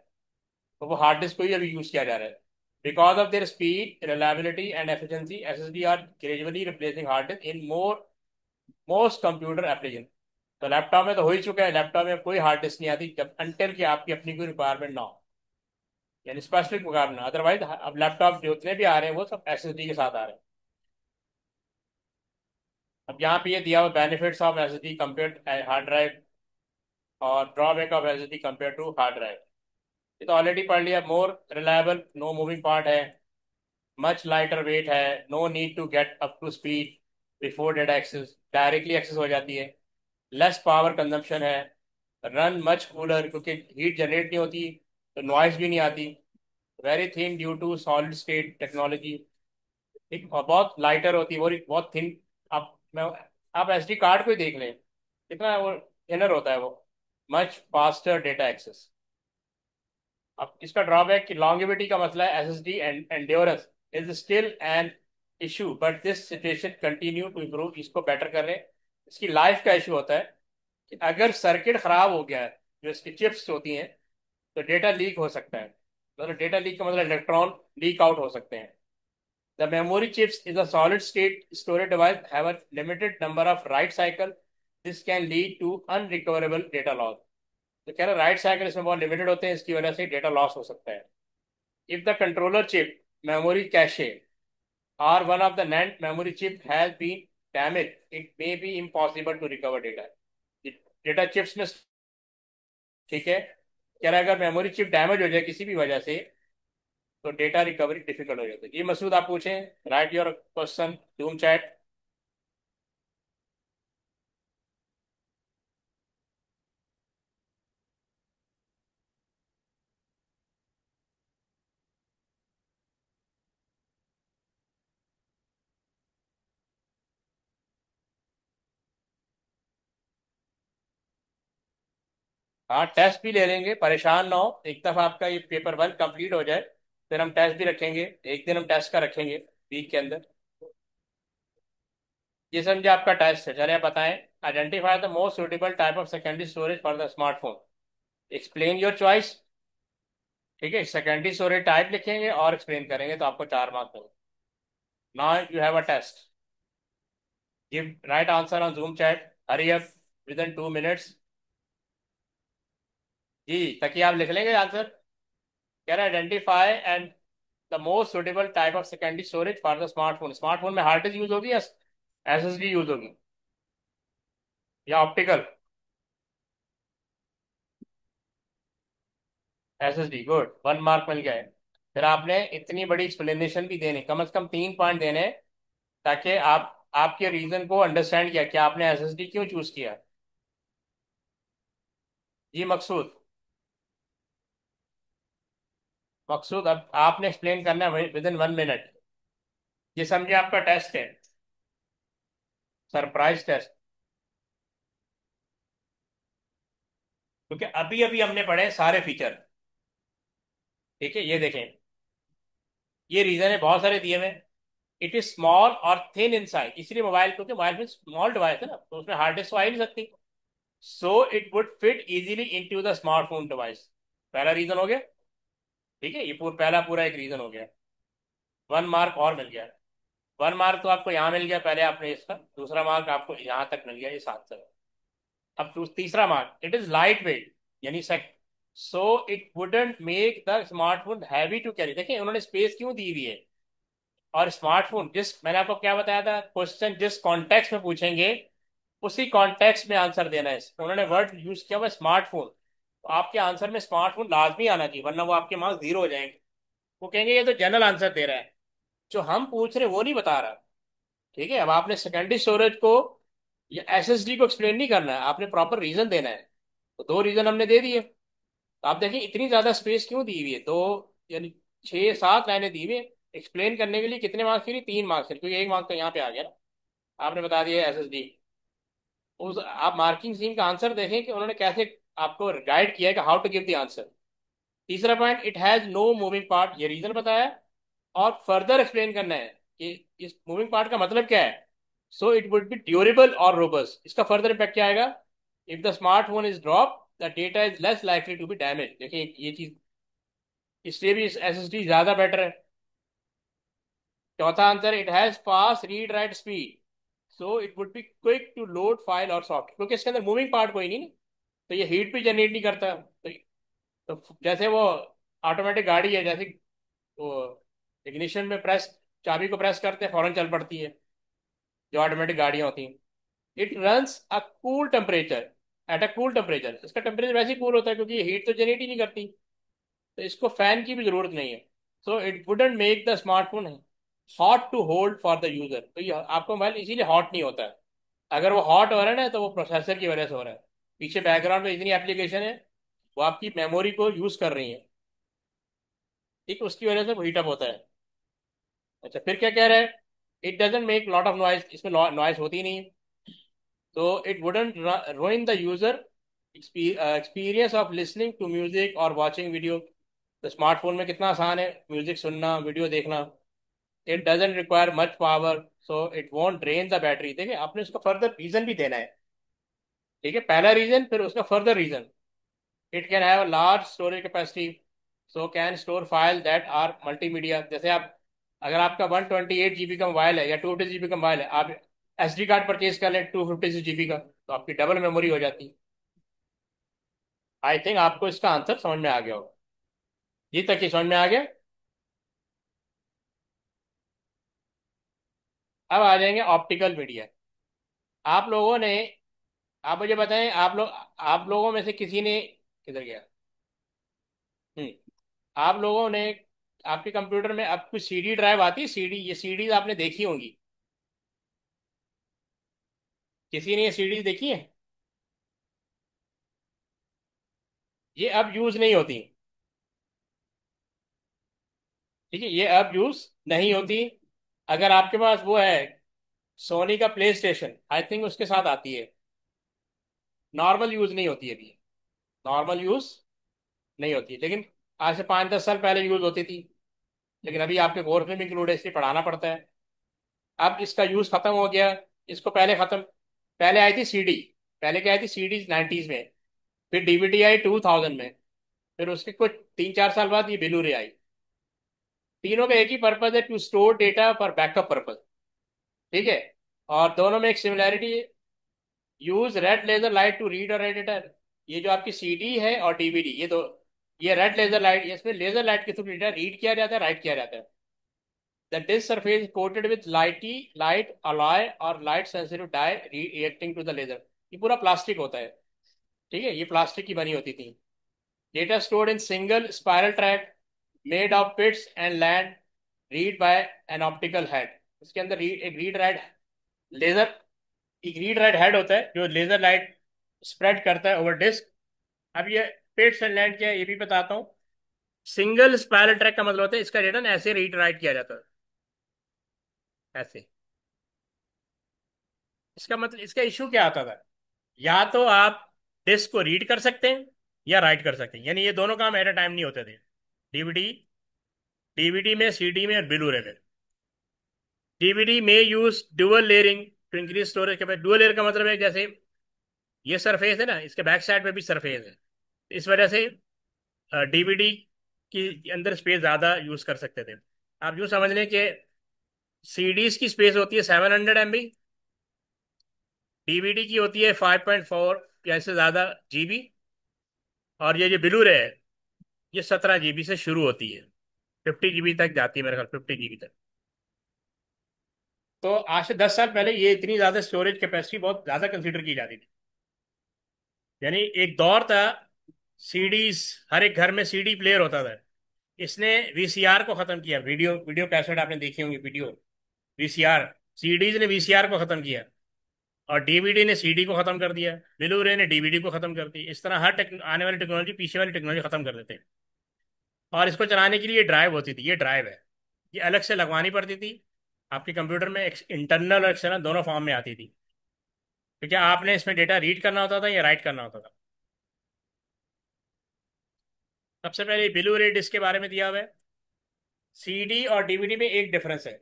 तो वो हार्ड डिस्क को ही अभी यूज़ किया जा रहा है। Because of their speed, reliability, and efficiency, SSD are gradually replacing hard disk in most computer application. तो लैपटॉप में तो हो ही चुका है, लैपटॉप में कोई हार्ड डिस्क नहीं आती जब अंटिल की आपकी अपनी कोई रिक्वायरमेंट ना हो, यानी स्पेसिफिक रिक्वायरमेंट। अदरवाइज अब लैपटॉप जितने भी आ रहे हैं वो सब एसएसडी के साथ आ रहे हैं। अब यहाँ पे ये दिया हुआ benefits of SSD compare hard drive और drawback of SSD compare to hard drive. ये तो ऑलरेडी पढ़ लिया। More reliable, no moving part है, मच लाइटर वेट है, no need to get up to speed before data access, directly access हो जाती है। लेस पावर कंजम्पशन है, रन मच कूलर क्योंकि हीट जनरेट नहीं होती, तो नॉइज भी नहीं आती। Very thin due to solid state technology. ठीक, और बहुत लाइटर होती है, वो बहुत थिन। आप एस डी कार्ड को ही देख लें कितना वो थिनर होता है वो। Much faster data access. अब इसका ड्रॉबैक की लॉन्गेविटी का मसला है, SSD endurance is still an issue but this situation continue to improve. इसको बेटर कर रहे हैं। इसकी लाइफ का इशू होता है कि अगर सर्किट खराब हो गया है, जो इसकी चिप्स होती हैं, तो डेटा लीक हो सकता है। मतलब डेटा लीक का मतलब इलेक्ट्रॉन लीक आउट हो सकते हैं। The memory chips is a solid state storage device have a limited number of write cycle, this can lead to unrecoverable data loss. तो कह रहे राइट साइकिल इसमें बहुत लिमिटेड होते हैं, इसकी वजह से डेटा लॉस हो सकता है। If the controller chip, memory cache, or one of the NAND memory chip has been damaged, it may be impossible to recover data. Data chips में, ठीक है, कह रहा है अगर मेमोरी चिप डैमेज हो जाए किसी भी वजह से तो डेटा रिकवरी डिफिकल्ट हो जाती है। ये मसूद आप पूछें, right your question, zoom chat. हाँ, टेस्ट भी ले लेंगे, परेशान ना हो। एक दफा आपका ये पेपर वन कंप्लीट हो जाए फिर हम टेस्ट भी रखेंगे। एक दिन हम टेस्ट का रखेंगे वीक के अंदर। ये समझे आपका टेस्ट है, चलिए आप बताएं। Identify the most suitable type of secondary storage for the smartphone, explain your choice. ठीक है, सेकेंडरी स्टोरेज टाइप लिखेंगे और एक्सप्लेन करेंगे तो आपको 4 मार्क्स मिलेंगे। Now you have a test, give right answer on Zoom chat, hurry up within 2 minutes. जी, ताकि आप लिख लेंगे आंसर। कह रहे identify and the most suitable type of secondary storage for the smartphone. Smartphone में hard disk use होगी या एसएसडी यूज होगी या ऑप्टिकल? एसएसडी, गुड, 1 मार्क मिल गया है। फिर आपने इतनी बड़ी एक्सप्लेनेशन भी देने, कम से कम 3 पॉइंट देने, ताकि आप आपके रीजन को अंडरस्टैंड किया कि आपने एसएसडी क्यों चूज किया। जी मकसूद, मकसूद अब आपने एक्सप्लेन करना है विद इन 1 मिनट। ये समझे आपका टेस्ट है, सरप्राइज टेस्ट। क्योंकि अभी अभी हमने पढ़े सारे फीचर। ठीक है, ये देखें, ये रीजन है, बहुत सारे दिए हुए। इट इज स्मॉल और थिन इन साइज, इसलिए मोबाइल, क्योंकि मोबाइल में स्मॉल डिवाइस है ना, तो उसमें हार्ड डिस्क तो आ ही नहीं सकती। सो it would fit easily into the smartphone device. पहला रीजन हो गया। ठीक है, ये पहला पूरा एक रीजन हो गया। 1 मार्क और मिल गया। 1 मार्क तो आपको यहाँ मिल गया पहले, आपने इसका दूसरा मार्क आपको यहाँ तक मिल गया, ये 7 से। अब तीसरा mark, it is light weight, यानी सेक, so it wouldn't make the smartphone heavy to carry. देखिए उन्होंने स्पेस क्यों दी हुई है। और स्मार्टफोन, जिस मैंने आपको क्या बताया था, क्वेश्चन जिस कॉन्टेक्स्ट में पूछेंगे उसी कॉन्टेक्स्ट में आंसर देना है। उन्होंने वर्ड यूज किया हुआ स्मार्टफोन, तो आपके आंसर में स्मार्टफोन लाजमी आना चाहिए, वरना वो आपके मार्क्स 0 हो जाएंगे। वो कहेंगे ये तो जनरल आंसर दे रहा है, जो हम पूछ रहे हैं वो नहीं बता रहा। ठीक है, अब आपने सेकेंडरी स्टोरेज को या एसएसडी को एक्सप्लेन नहीं करना है, आपने प्रॉपर रीजन देना है। तो 2 रीजन हमने दे दिए। तो आप देखिए इतनी ज्यादा स्पेस क्यों दी हुई है, दो यानी 6-7 लाइनें दी हुई है। एक्सप्लेन करने के लिए कितने मार्क्स के लिए, 3 मार्क्स, क्योंकि 1 मार्क तो यहाँ पे आ गया ना, आपने बता दिया एसएसडी। उस आप मार्किंग स्कीम का आंसर देखें कि उन्होंने कैसे आपको गाइड किया है कि how to give the answer. तीसरा point, it has no moving part, ये रीजन बताया और फर्दर एक्सप्लेन करना है कि इस मूविंग पार्ट का मतलब क्या है। So it would be durable और रोबस्ट। इसका फर्दर इम्पैक्ट क्या आएगा, if the smartphone is drop the data is less likely to be damage. देखिए ये चीज, इसलिए भी एसएसडी ज्यादा बेटर है। चौथा answer, it has fast read write speed, so it would be quick to load file और सॉफ्ट, क्योंकि इसके अंदर मूविंग पार्ट कोई नहीं ना, तो ये हीट भी जनरेट नहीं करता। तो जैसे वो ऑटोमेटिक गाड़ी है, जैसे वो इग्निशन में प्रेस, चाबी को प्रेस करते हैं फौरन चल पड़ती है, जो ऑटोमेटिक गाड़ियाँ होती हैं। It runs a cool temperature, at a cool temperature, इसका टेम्परेचर वैसे ही कूल होता है क्योंकि ये हीट तो जनरेट ही नहीं करती, तो इसको फैन की भी जरूरत नहीं है। So it wouldn't make the smartphone hot to hold for the user, तो ये आपका मोबाइल इसीलिए हॉट नहीं होता है। अगर वो हॉट हो रहा है ना, तो वो प्रोसेसर की वजह से हो रहा है, पीछे बैकग्राउंड में इतनी एप्लीकेशन है, वो आपकी मेमोरी को यूज कर रही है, ठीक, उसकी वजह से वो हीटअप होता है। अच्छा, फिर क्या कह रहा है, it doesn't make lot of noise, इसमें नॉइज होती ही नहीं है, तो it wouldn't ruin the user experience of listening to music और वॉचिंग वीडियो। तो स्मार्टफोन में कितना आसान है म्यूजिक सुनना, वीडियो देखना। It doesn't require much power, so it won't drain the battery. देखिए, आपने उसका फर्दर रीजन भी देना है, ठीक है, पहला रीजन फिर उसका further reason. It can have large storage capacity, so can store file that are multimedia. जैसे आप, अगर आपका 128 GB का मोबाइल है या 250 GB का मोबाइल है, आप SD कार्ड परचेज कर लें 256 GB का, तो आपकी डबल मेमोरी हो जाती है। आई थिंक आपको इसका आंसर समझ में आ गया होगा। जी तक ही समझ में आ गया। अब आ जाएंगे ऑप्टिकल मीडिया। आप लोगों ने, आप मुझे बताएं, आप लोगों में से किसी ने, किधर गया, हम्म, आप लोगों ने, आपके कंप्यूटर में अब कुछ CD ड्राइव आती है, सीडी, ये सीडीज आपने देखी होंगी, किसी ने ये सीडीज देखी है? ये अब यूज नहीं होती, ठीक है, ये अब यूज नहीं होती। अगर आपके पास वो है सोनी का प्ले स्टेशन, आई थिंक उसके साथ आती है, नॉर्मल यूज नहीं होती है अभी, नॉर्मल यूज नहीं होती है, लेकिन आज से 5-10 साल पहले यूज होती थी, लेकिन अभी आपके कोर्स में भी इंक्लूड है, इसलिए पढ़ाना पड़ता है। अब इसका यूज खत्म हो गया, इसको पहले खत्म, पहले आई थी सीडी, पहले क्या आई थी सीडी 90s में, फिर डीवीडी आई 2000 में, फिर उसके कुछ 3-4 साल बाद ये ब्लू रे आई। तीनों का एक ही पर्पज है, to store data for backup purpose, ठीक है, और दोनों में एक similarity, use red laser light to read और एडिटर। ये जो आपकी सीडी है और डीवीडी, ये दो, ये रेड लेजर लाइट, इसमें लेजर लाइट के थ्रू डेटा रीड किया जाता है, राइट किया जाता है। The disk surface is coated with light alloy और light sensitive dye reacting to the laser। ये पूरा प्लास्टिक होता है, ठीक है, ये प्लास्टिक की बनी होती थी। Data stored in single spiral track made of pits and land, read by an optical head. इसके अंदर एक रीड राइट लेजर, एक रीड राइट हेड होता है जो लेजर लाइट स्प्रेड करता है ओवर डिस्क। अब ये पिट्स एंड लैंड क्या है ये भी बताता हूँ। सिंगल स्पाइरल ट्रैक का मतलब होता है इसका डेटा ना ऐसे रीड राइट किया जाता है, ऐसे। इसका मतलब, इसका इशू क्या आता था, या तो आप डिस्क को रीड कर सकते हैं या राइट कर सकते हैं, यानी ये दोनों काम एट अ टाइम नहीं होते थे। डीवीडी डीवीडी में, सीडी में और ब्लू रे में। डीवीडी में use dual layering to increase storage capacity. Dual layer का मतलब है जैसे ये सरफेस है ना, इसके बैक साइड पे भी सरफेस है, इस वजह से डीवीडी की अंदर स्पेस ज़्यादा यूज कर सकते थे। आप यूँ समझ लें कि सीडीज की स्पेस होती है 700 MB, डीवीडी की होती है 5.4 या इससे ज़्यादा GB, और ये जो ब्लू रे है ये 17 GB से शुरू होती है, 50 GB तक जाती है, मेरे ख्याल 50 GB तक। तो आज से 10 साल पहले ये इतनी ज़्यादा स्टोरेज कैपेसिटी बहुत ज़्यादा कंसीडर की जाती थी। यानी एक दौर था, सीडीज, हर एक घर में सीडी प्लेयर होता था, इसने वीसीआर को खत्म किया, वीडियो वीडियो कैसेट आपने देखी होंगी, वीडियो वीसीआर, सीडीज ने वीसीआर को खत्म किया, और डीवीडी ने सीडी को खत्म कर दिया, ब्लू रे ने डीवीडी को खत्म कर दी। इस तरह हर आने वाली टेक्नोलॉजी पीछे वाली टेक्नोलॉजी खत्म कर देते हैं। और इसको चलाने के लिए ड्राइव होती थी, ये ड्राइव है, ये अलग से लगवानी पड़ती थी आपके कंप्यूटर में, इंटरनल और एक्सटर्नल दोनों फॉर्म में आती थी, क्योंकि आपने इसमें डेटा रीड करना होता था या राइट करना होता था। सबसे पहले ब्लू रे डिस्क के बारे में दिया हुआ है। सीडी और डीवीडी में एक डिफरेंस है,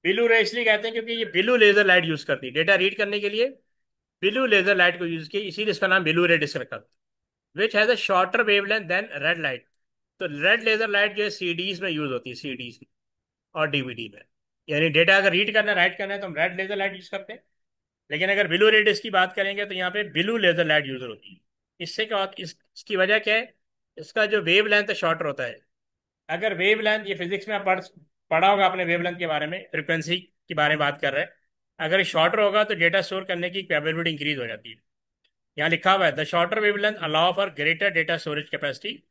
ब्लू रे इसलिए कहते हैं क्योंकि ये ब्लू लेजर लाइट यूज करती है डेटा रीड करने के लिए, ब्लू लेजर लाइट को यूज किया, इसीलिए इसका नाम ब्लू रे डिस्क रखा, which has a shorter wavelength than red light. तो रेड लेजर लाइट जो है सीडीज में यूज होती है, सीडीज, और डीवीडी में। यानी डेटा अगर रीड करना राइट करना है तो हम रेड लेजर लाइट यूज करते हैं, लेकिन अगर ब्लू रेड इसकी बात करेंगे तो यहाँ पे ब्लू लेजर लाइट यूजर होती है। इससे क्या होता इसकी वजह क्या है? इसका जो वेव लेंथ है शॉर्टर होता है। अगर वेव लेंथ, ये फिजिक्स में आप पढ़ा होगा आपने वेव लेंथ के बारे में, फ्रिक्वेंसी के बारे में बात कर रहे हैं। अगर ये शॉर्टर होगा तो डेटा स्टोर करने की कैपेबिलिटी इंक्रीज हो जाती है। यहाँ लिखा हुआ है the shorter wave length allow for greater data storage capacity,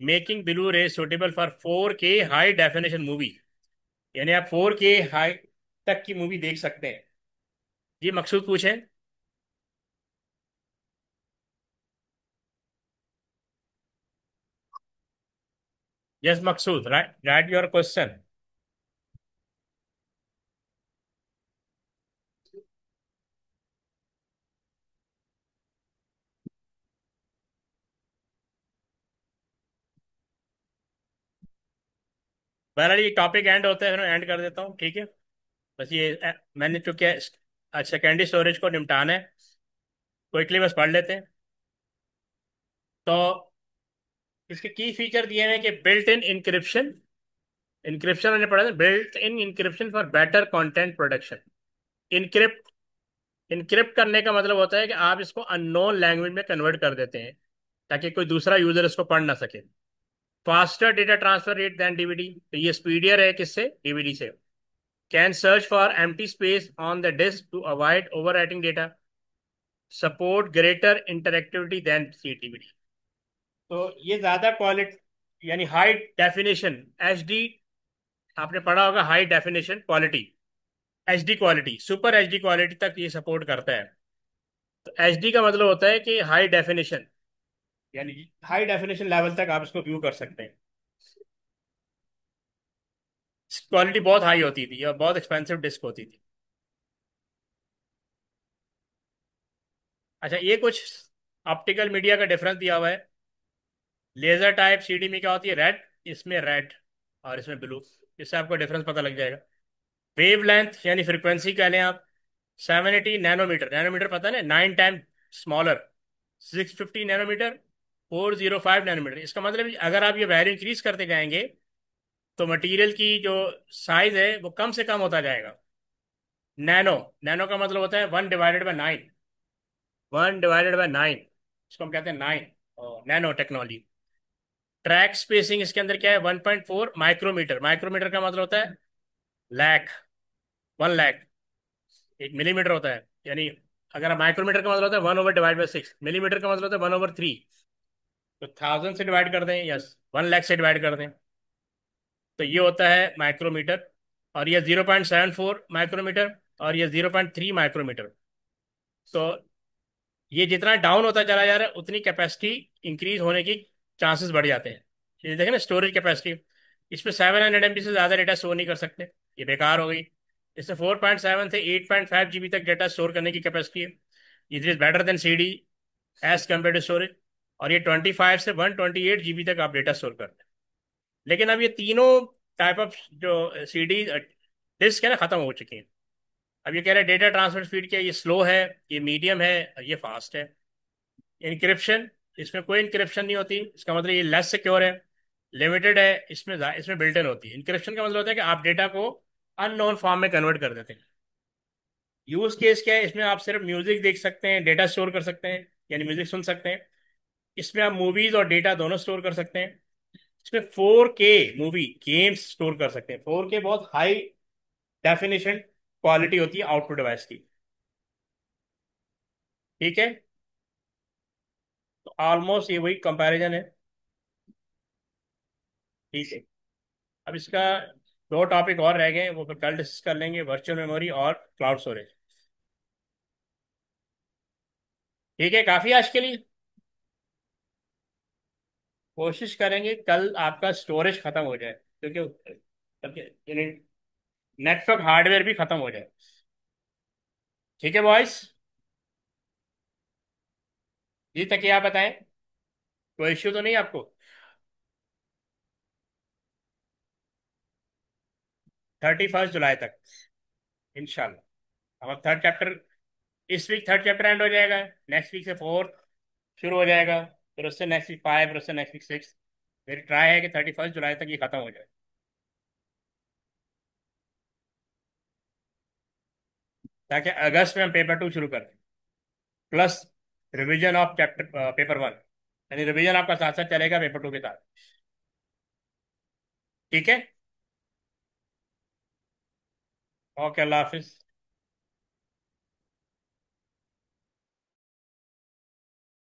making blu ray suitable for 4K high definition movie. यानी आप 4K हाई तक की मूवी देख सकते हैं। जी मकसूद पूछें। Yes Maqsood, right right your question. बहरहाल ये टॉपिक एंड होता है, एंड कर देता हूँ, ठीक है। बस ये मैंने चूंकि सेकेंडरी स्टोरेज को निपटाना है, क्विकली बस पढ़ लेते हैं। तो इसके की फीचर दिए हुए हैं कि बिल्ट इन इंक्रिप्शन। इंक्रिप्शन मैंने पढ़ा था, built in encryption for better content production. Encrypt encrypt करने का मतलब होता है कि आप इसको अननोन लैंग्वेज में कन्वर्ट कर देते हैं ताकि कोई दूसरा यूजर इसको पढ़ ना सके। Faster data transfer rate than DVD, तो ये स्पीडियर है किससे? डीवीडी से। Can search for empty space on the disk to avoid overwriting data. Support greater interactivity than CD DVD. तो ये ज्यादा क्वालिटी यानी हाई डेफिनेशन एचडी, आपने पढ़ा होगा high definition quality, HD quality, super HD quality तक ये सपोर्ट करता है। तो एचडी का मतलब होता है कि हाई डेफिनेशन, यानी हाई डेफिनेशन लेवल तक आप इसको व्यू कर सकते हैं। क्वालिटी बहुत हाई होती थी और बहुत एक्सपेंसिव डिस्क होती थी। अच्छा, ये कुछ ऑप्टिकल मीडिया का डिफरेंस दिया हुआ है। लेजर टाइप सीडी में क्या होती है? रेड, इसमें रेड और इसमें ब्लू। इससे आपको डिफरेंस पता लग जाएगा। वेव लेंथ यानी फ्रिक्वेंसी कह लें आप, 780 नैनोमीटर, नैनोमीटर पता है ना, 9 टाइम स्मॉलर। 650 nanometre, 405 nanometre. इसका मतलब अगर आप ये वैल्यू इंक्रीज करते जाएंगे तो मटेरियल की जो साइज है वो कम से कम होता जाएगा। नैनो, नैनो का मतलब होता है 1/9। 1/9, इसको हम कहते हैं 9, नैनो टेक्नोलॉजी। ट्रैक स्पेसिंग इसके अंदर क्या है? 1.4 माइक्रोमीटर। माइक्रोमीटर का मतलब होता है लाख, 1 लाख। एक मिलीमीटर होता है, यानी अगर आप माइक्रोमीटर का मतलब होता है 1//6, मिलीमीटर का मतलब होता है 1/3। तो 1000 से डिवाइड कर दें, यस 1 लाख से डिवाइड कर दें, तो ये होता है माइक्रोमीटर। और ये 0.74 माइक्रोमीटर और ये 0.3 माइक्रोमीटर। तो ये जितना डाउन होता चला जा रहा है उतनी कैपेसिटी इंक्रीज होने की चांसेस बढ़ जाते हैं। ये देखें ना स्टोरेज कैपेसिटी, इस पर 700 MB से ज़्यादा डेटा स्टोर नहीं कर सकते, ये बेकार हो गई। इससे 4.7 से 8.5 GB तक डेटा स्टोर करने की कैपेसिटी है। It is better than CD as compare to storage. और ये 25 से 128 GB तक आप डेटा स्टोर करते हैं। लेकिन अब ये तीनों टाइप ऑफ जो CD डिस्क है ना, ख़त्म हो चुकी हैं। अब ये कह रहे हैं डेटा ट्रांसफर स्पीड क्या है? ये स्लो है, ये मीडियम है और ये फास्ट है। इंक्रिप्शन, इसमें कोई इंक्रिप्शन नहीं होती, इसका मतलब ये लेस सिक्योर है, लिमिटेड है। इसमें बिल्ट इन होती है। इंक्रिप्शन का मतलब होता है कि आप डेटा को अननोन फॉर्म में कन्वर्ट कर देते हैं। यूज केस क्या है? इसमें आप सिर्फ म्यूजिक देख सकते हैं, डेटा स्टोर कर सकते हैं, यानी म्यूजिक सुन सकते हैं। इसमें आप मूवीज और डेटा दोनों स्टोर कर सकते हैं। इसमें 4K मूवी गेम्स स्टोर कर सकते हैं। 4K बहुत हाई डेफिनेशन क्वालिटी होती है आउटपुट डिवाइस की, ठीक है। तो ऑलमोस्ट ये वही कंपैरिजन है, ठीक है। अब इसका दो टॉपिक और रह गए, वो फिर कल डिस्कस कर लेंगे, वर्चुअल मेमोरी और क्लाउड स्टोरेज। ठीक है, काफ़ी आज के लिए। कोशिश करेंगे कल आपका स्टोरेज खत्म हो जाए, क्योंकि नेटवर्क हार्डवेयर भी खत्म हो जाए। ठीक है बॉयस, जी तक आप बताएं, कोई इश्यू तो नहीं आपको? 31 जुलाई तक इंशाल्लाह। अब थर्ड चैप्टर, इस वीक थर्ड चैप्टर एंड हो जाएगा, नेक्स्ट वीक से फोर्थ शुरू हो जाएगा, फिर उससे नेक्स्ट वीक 5, फिर उससे नेक्स्ट वीक 6। मेरी ट्राई है कि 31 जुलाई तक ये खत्म हो जाए। ताकि अगस्त में हम पेपर 2 शुरू कर दें, plus revision of chapter paper 1, यानी रिवीजन आपका साथ साथ चलेगा पेपर 2 के साथ। ठीक है। ओके, अल्लाह हाफिज।